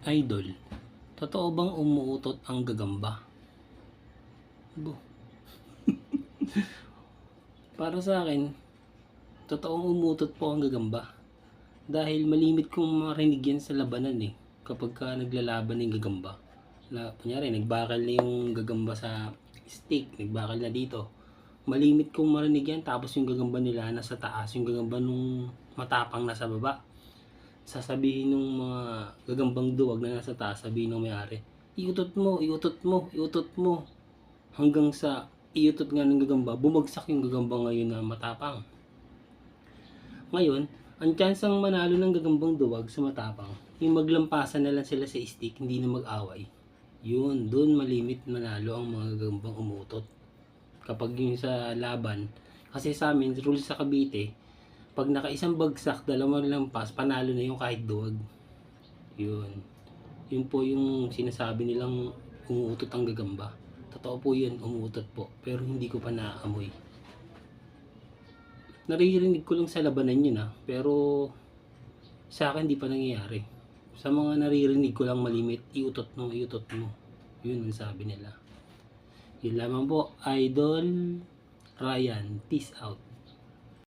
Idol, totoo bang umuutot ang gagamba? Bo. Para sa akin, totoong umuutot po ang gagamba. Dahil malimit kong marinig yan sa labanan eh. Kapag ka naglalaban ng gagamba. Kunyari, nagbakal na yung gagamba sa stick, nagbakal na dito. Malimit kong marinig yan, tapos yung gagamba nila nasa taas, yung gagamba nung matapang nasa baba. Sasabihin ng mga gagambang duwag na nasa taas, sabihin ng may-ari, iutot mo, iutot mo, iutot mo. Hanggang sa iutot nga ng gagamba, bumagsak yung gagamba ngayon na matapang. Ngayon, ang tsansang manalo ng gagambang duwag sa matapang, yung maglampasan na lang sila sa stick, hindi na mag-away. Yun, doon malimit manalo ang mga gagambang umutot. Kapag yung sa laban, kasi sa amin, rules sa Cavite, pag nakaisang bagsak, dalawang lampas, panalo na yung kahit duwag. Yun. Yun po yung sinasabi nilang umuutot ang gagamba. Totoo po yun, umuutot po. Pero hindi ko pa naaamoy. Naririnig ko lang sa labanan yun pero sa akin hindi pa nangyayari. Sa mga naririnig ko lang malimit, iutot mo, iutot mo. Yun ang sabi nila. Yun lamang po, Idol Ryan. Peace out.